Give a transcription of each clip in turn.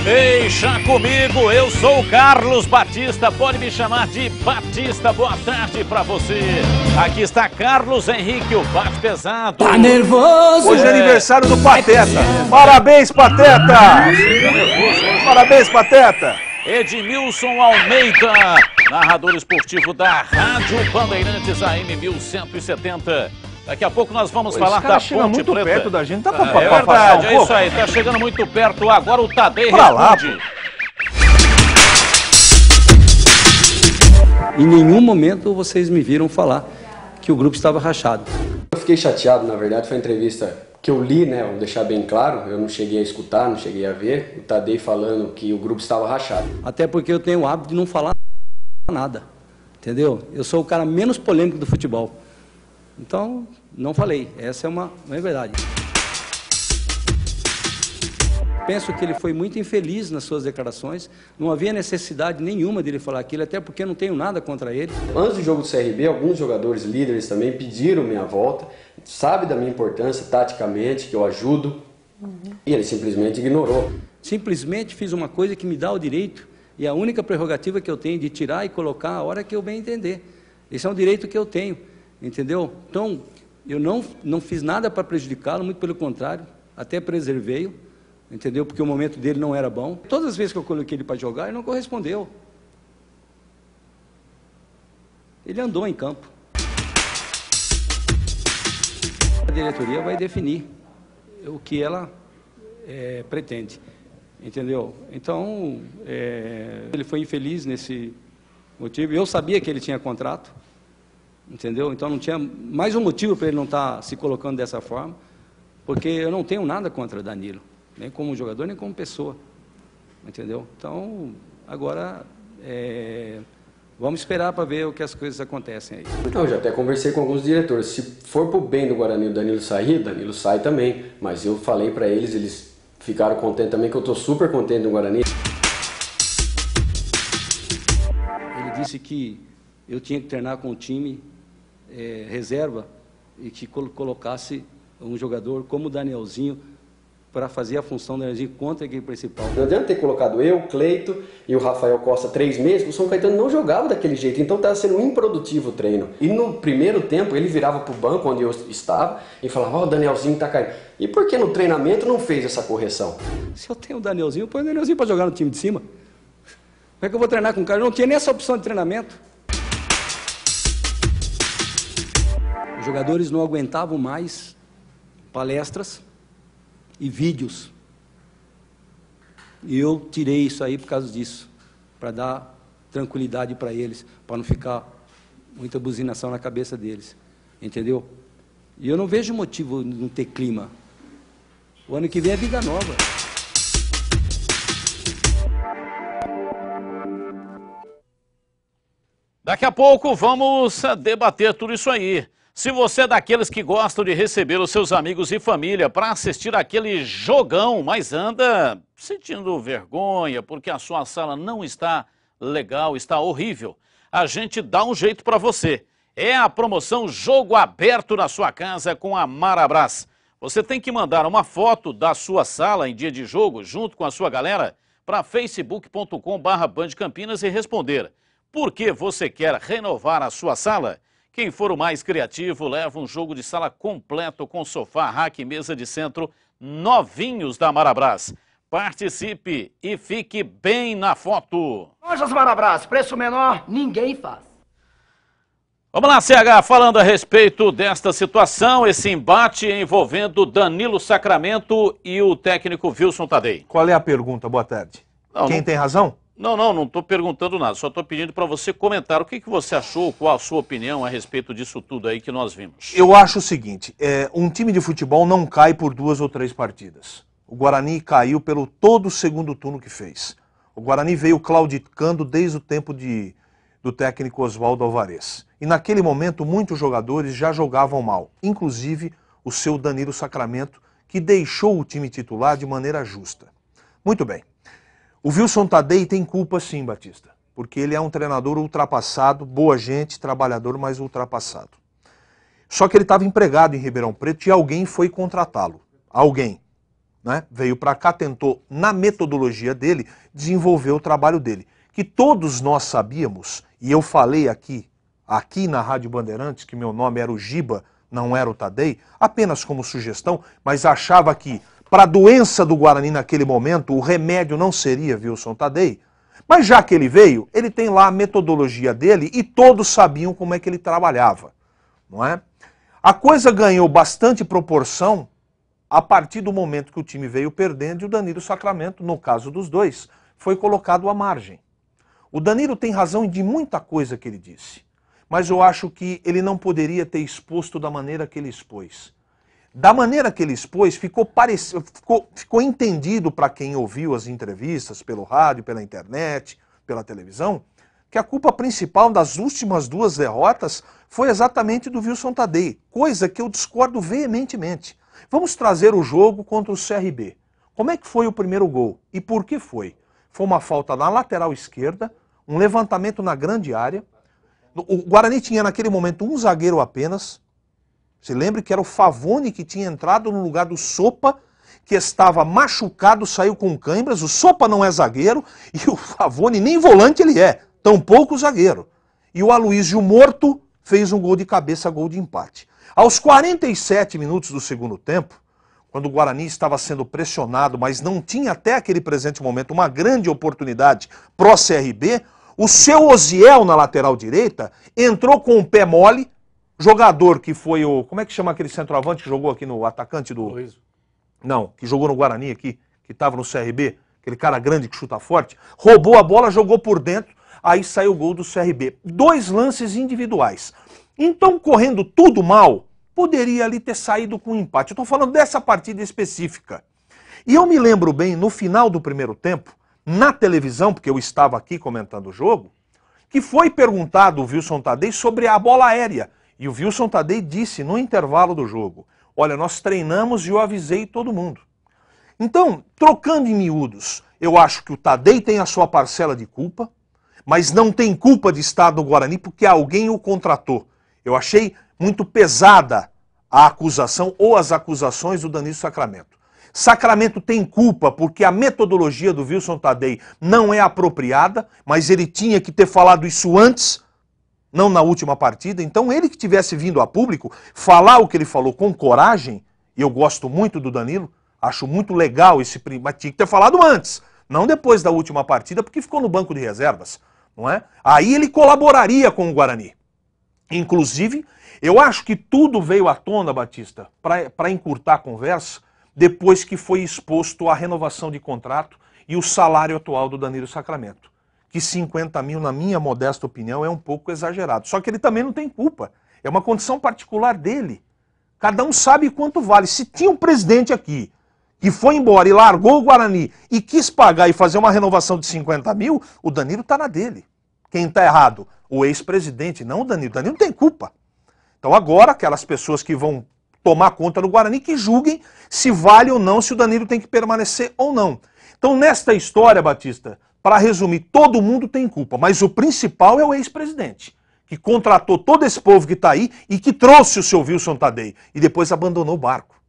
Deixa comigo, eu sou o Carlos Batista, pode me chamar de Batista. Boa tarde pra você. Aqui está Carlos Henrique, o Bate Pesado. Tá nervoso? Hoje é aniversário do Pateta. Parabéns, Pateta! Parabéns, Pateta! Edmilson Almeida, narrador esportivo da Rádio Bandeirantes AM 1170. Daqui a pouco nós vamos falar da chega Ponte muito Preta. perto da gente, dá pra É verdade, é isso aí, tá chegando muito perto. Agora o Tadei responde. Em nenhum momento vocês me viram falar que o grupo estava rachado. Eu fiquei chateado, na verdade, foi uma entrevista que eu li, né, vou deixar bem claro, eu não cheguei a escutar, não cheguei a ver, o Tadei falando que o grupo estava rachado. Até porque eu tenho o hábito de não falar nada, entendeu? Eu sou o cara menos polêmico do futebol. Então, não falei. Essa é uma verdade. Penso que ele foi muito infeliz nas suas declarações. Não havia necessidade nenhuma dele falar aquilo, até porque eu não tenho nada contra ele. Antes do jogo do CRB, alguns jogadores líderes também pediram minha volta. Sabe da minha importância taticamente, que eu ajudo. E ele simplesmente ignorou. Simplesmente fiz uma coisa que me dá o direito, e a única prerrogativa que eu tenho de tirar e colocar a hora que eu bem entender. Esse é um direito que eu tenho. Entendeu? Então, eu não fiz nada para prejudicá-lo, muito pelo contrário, até preservei-o, entendeu? Porque o momento dele não era bom. Todas as vezes que eu coloquei ele para jogar, ele não correspondeu. Ele andou em campo. A diretoria vai definir o que ela pretende, entendeu? Então, ele foi infeliz nesse motivo. Eu sabia que ele tinha contrato. Entendeu? Então não tinha mais um motivo para ele não estar se colocando dessa forma, porque eu não tenho nada contra Danilo, nem como jogador, nem como pessoa. Entendeu? Então, agora vamos esperar para ver o que as coisas acontecem aí. Então, eu já até conversei com alguns diretores. Se for pro bem do Guarani o Danilo sair, Danilo sai também. Mas eu falei para eles, eles ficaram contentes também, que eu estou super contente do Guarani. Ele disse que eu tinha que treinar com o time reserva e que colocasse um jogador como o Danielzinho para fazer a função do Danielzinho contra a equipe principal. Não adianta ter colocado eu, Cleito e o Rafael Costa 3 meses, o São Caetano não jogava daquele jeito, então estava sendo improdutivo o treino. E no primeiro tempo ele virava para o banco onde eu estava e falava, ó, o Danielzinho está caindo. E por que no treinamento não fez essa correção? Se eu tenho o Danielzinho, eu ponho o Danielzinho para jogar no time de cima. Como é que eu vou treinar com o cara? Eu não tinha nem essa opção de treinamento. Os jogadores não aguentavam mais palestras e vídeos. E eu tirei isso aí por causa disso, para dar tranquilidade para eles, para não ficar muita buzinação na cabeça deles. Entendeu? E eu não vejo motivo de não ter clima. O ano que vem é vida nova. Daqui a pouco vamos debater tudo isso aí. Se você é daqueles que gostam de receber os seus amigos e família para assistir aquele jogão, mas anda sentindo vergonha porque a sua sala não está legal, está horrível, a gente dá um jeito para você. É a promoção Jogo Aberto na sua casa com a Marabras. Você tem que mandar uma foto da sua sala em dia de jogo junto com a sua galera para facebook.com/bandcampinas e responder por que você quer renovar a sua sala. Quem for o mais criativo leva um jogo de sala completo com sofá, rack e mesa de centro novinhos da Marabras. Participe e fique bem na foto. Lojas Marabras, preço menor, ninguém faz. Vamos lá, CH, falando a respeito desta situação, esse embate envolvendo Danilo Sacramento e o técnico Wilson Tadei. Qual é a pergunta? Boa tarde. Quem tem razão? Não estou perguntando nada, só estou pedindo para você comentar o que você achou, qual a sua opinião a respeito disso tudo aí que nós vimos. Eu acho o seguinte, um time de futebol não cai por 2 ou 3 partidas. O Guarani caiu pelo todo o segundo turno que fez. O Guarani veio claudicando desde o tempo do técnico Oswaldo Alvarez. E naquele momento muitos jogadores já jogavam mal, inclusive o seu Danilo Sacramento, que deixou o time titular de maneira justa. Muito bem. O Wilson Tadei tem culpa sim, Batista, porque ele é um treinador ultrapassado, boa gente, trabalhador, mas ultrapassado. Só que ele estava empregado em Ribeirão Preto e alguém foi contratá-lo. Alguém. né? Veio para cá, tentou, na metodologia dele, desenvolver o trabalho dele. Que todos nós sabíamos, e eu falei aqui na Rádio Bandeirantes, que meu nome era o Giba, não era o Tadei, apenas como sugestão, mas achava que para a doença do Guarani naquele momento, o remédio não seria Wilson Tadei. Mas já que ele veio, ele tem lá a metodologia dele e todos sabiam como é que ele trabalhava, não é? A coisa ganhou bastante proporção a partir do momento que o time veio perdendo e o Danilo Sacramento, no caso dos dois, foi colocado à margem. O Danilo tem razão de muita coisa que ele disse, mas eu acho que ele não poderia ter exposto da maneira que ele expôs. Da maneira que ele expôs, ficou entendido para quem ouviu as entrevistas pelo rádio, pela internet, pela televisão, que a culpa principal das últimas 2 derrotas foi exatamente do Wilson Tadei, coisa que eu discordo veementemente. Vamos trazer o jogo contra o CRB. Como é que foi o primeiro gol? E por que foi? Foi uma falta na lateral esquerda, um levantamento na grande área. O Guarani tinha naquele momento um zagueiro apenas. Se lembre que era o Favoni que tinha entrado no lugar do Sopa, que estava machucado, saiu com cãibras. O Sopa não é zagueiro e o Favoni nem volante ele é, tampouco zagueiro. E o Aloysio morto fez um gol de cabeça, gol de empate. Aos 47 minutos do segundo tempo, quando o Guarani estava sendo pressionado, mas não tinha até aquele presente momento uma grande oportunidade pro CRB, o seu Osiel na lateral direita entrou com o pé mole, jogador que foi o... Como é que chama aquele centroavante que jogou aqui no atacante do... Luiz. Não, que jogou no Guarani aqui, que estava no CRB, aquele cara grande que chuta forte, roubou a bola, jogou por dentro, aí saiu o gol do CRB. 2 lances individuais. Então, correndo tudo mal, poderia ali ter saído com um empate. Eu estou falando dessa partida específica. E eu me lembro bem, no final do primeiro tempo, na televisão, porque eu estava aqui comentando o jogo, que foi perguntado o Wilson Tadei sobre a bola aérea. E o Wilson Tadei disse no intervalo do jogo, olha, nós treinamos e eu avisei todo mundo. Então, trocando em miúdos, eu acho que o Tadei tem a sua parcela de culpa, mas não tem culpa de estar no Guarani porque alguém o contratou. Eu achei muito pesada a acusação ou as acusações do Danilo Sacramento. Sacramento tem culpa porque a metodologia do Wilson Tadei não é apropriada, mas ele tinha que ter falado isso antes, não na última partida. Então ele que tivesse vindo a público falar o que ele falou com coragem, e eu gosto muito do Danilo, acho muito legal mas tinha que ter falado antes, não depois da última partida, porque ficou no banco de reservas, não é? Aí ele colaboraria com o Guarani. Inclusive, eu acho que tudo veio à tona, Batista, para encurtar a conversa, depois que foi exposto a renovação de contrato e o salário atual do Danilo Sacramento. Que 50 mil, na minha modesta opinião, é um pouco exagerado. Só que ele também não tem culpa. É uma condição particular dele. Cada um sabe quanto vale. Se tinha um presidente aqui que foi embora e largou o Guarani e quis pagar e fazer uma renovação de 50 mil, o Danilo está na dele. Quem está errado? O ex-presidente, não o Danilo. O Danilo não tem culpa. Então agora, aquelas pessoas que vão tomar conta do Guarani, que julguem se vale ou não, se o Danilo tem que permanecer ou não. Então nesta história, Batista, para resumir, todo mundo tem culpa, mas o principal é o ex-presidente, que contratou todo esse povo que está aí e que trouxe o seu Wilson Tadei e depois abandonou o barco.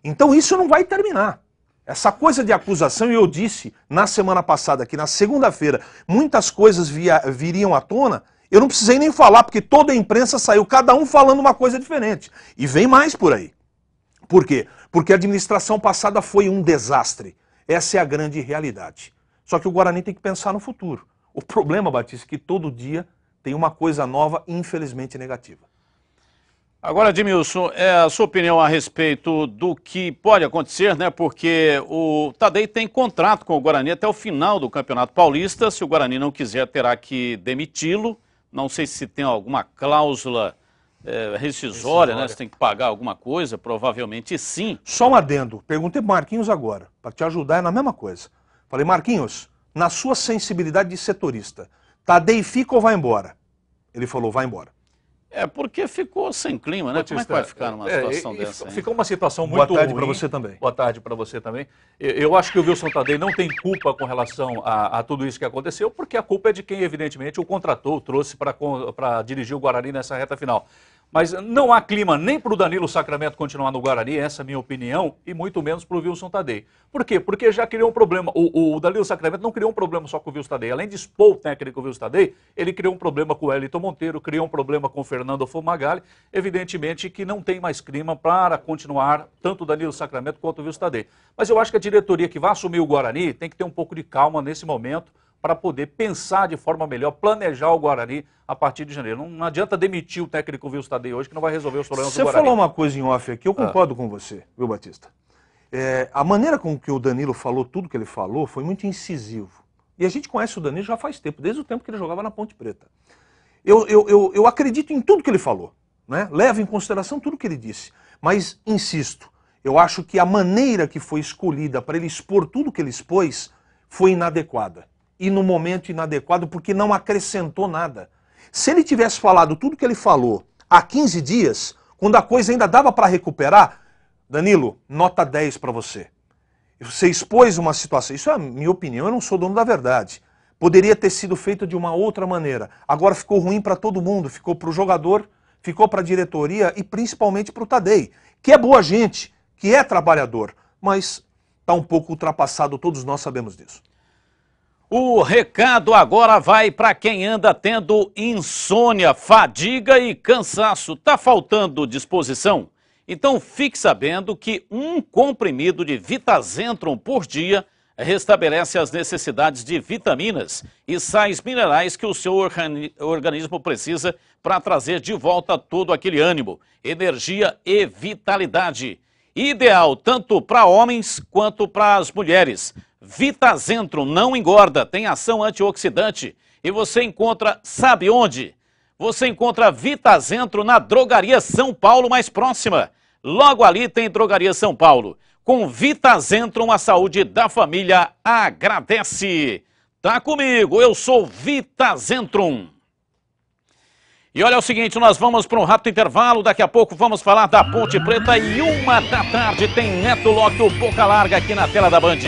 Então isso não vai terminar. Essa coisa de acusação, e eu disse na semana passada, que na segunda-feira muitas coisas viriam à tona, eu não precisei nem falar, porque toda a imprensa saiu, cada um falando uma coisa diferente. E vem mais por aí. Por quê? Porque a administração passada foi um desastre. Essa é a grande realidade. Só que o Guarani tem que pensar no futuro. O problema, Batista, é que todo dia tem uma coisa nova, infelizmente negativa. Agora, Edmilson, a sua opinião a respeito do que pode acontecer, né? Porque o Tadei tem contrato com o Guarani até o final do Campeonato Paulista. Se o Guarani não quiser, terá que demiti-lo. Não sei se tem alguma cláusula rescisória, né? Se tem que pagar alguma coisa, provavelmente sim. Só um adendo. Perguntei para Marquinhos agora, para te ajudar, é na mesma coisa. Falei, Marquinhos, na sua sensibilidade de setorista, Tadei fica ou vai embora? Ele falou, vai embora. É porque ficou sem clima, né? Batista, como é que vai ficar numa situação dessa? Ficou uma situação muito ruim. Boa tarde para você também. Boa tarde para você também. Eu acho que o Wilson Tadei não tem culpa com relação a tudo isso que aconteceu, porque a culpa é de quem, evidentemente, o contratou, trouxe para dirigir o Guarani nessa reta final. Mas não há clima nem para o Danilo Sacramento continuar no Guarani, essa é a minha opinião, e muito menos para o Wilson Tadei. Por quê? Porque já criou um problema. O Danilo Sacramento não criou um problema só com o Wilson Tadei. Além de expor o técnico Wilson Tadei, ele criou um problema com o Wellington Monteiro, criou um problema com o Fernando Fumagalli. Evidentemente que não tem mais clima para continuar tanto o Danilo Sacramento quanto o Wilson Tadei. Mas eu acho que a diretoria que vai assumir o Guarani tem que ter um pouco de calma nesse momento, para poder pensar de forma melhor, planejar o Guarani a partir de janeiro. Não adianta demitir o técnico Wilson Tadei hoje, que não vai resolver os problemas do Guarani. Você falou uma coisa em off aqui, eu concordo com você, viu, Batista? A maneira com que o Danilo falou tudo que ele falou foi muito incisivo. E a gente conhece o Danilo já faz tempo, desde o tempo que ele jogava na Ponte Preta. Eu acredito em tudo que ele falou, né? Levo em consideração tudo que ele disse. Mas, insisto, eu acho que a maneira que foi escolhida para ele expor tudo que ele expôs foi inadequada. E no momento inadequado, porque não acrescentou nada. Se ele tivesse falado tudo que ele falou há 15 dias, quando a coisa ainda dava para recuperar, Danilo, nota 10 para você. Você expôs uma situação, isso é a minha opinião, eu não sou dono da verdade. Poderia ter sido feito de uma outra maneira. Agora ficou ruim para todo mundo, ficou para o jogador, ficou para a diretoria e principalmente para o Tadei, que é boa gente, que é trabalhador, mas está um pouco ultrapassado, todos nós sabemos disso. O recado agora vai para quem anda tendo insônia, fadiga e cansaço. Tá faltando disposição? Então fique sabendo que um comprimido de Vitazentrum por dia restabelece as necessidades de vitaminas e sais minerais que o seu organismo precisa para trazer de volta todo aquele ânimo, energia e vitalidade. Ideal tanto para homens quanto para as mulheres. Vitazentrum não engorda, tem ação antioxidante e você encontra, sabe onde? Você encontra Vitazentrum na Drogaria São Paulo mais próxima. Logo ali tem Drogaria São Paulo. Com Vitazentrum, a saúde da família agradece. Tá comigo, eu sou Vitazentrum. E olha o seguinte, nós vamos para um rápido intervalo, daqui a pouco vamos falar da Ponte Preta e 1 da tarde tem Neto Locke, o Boca Larga aqui na tela da Band.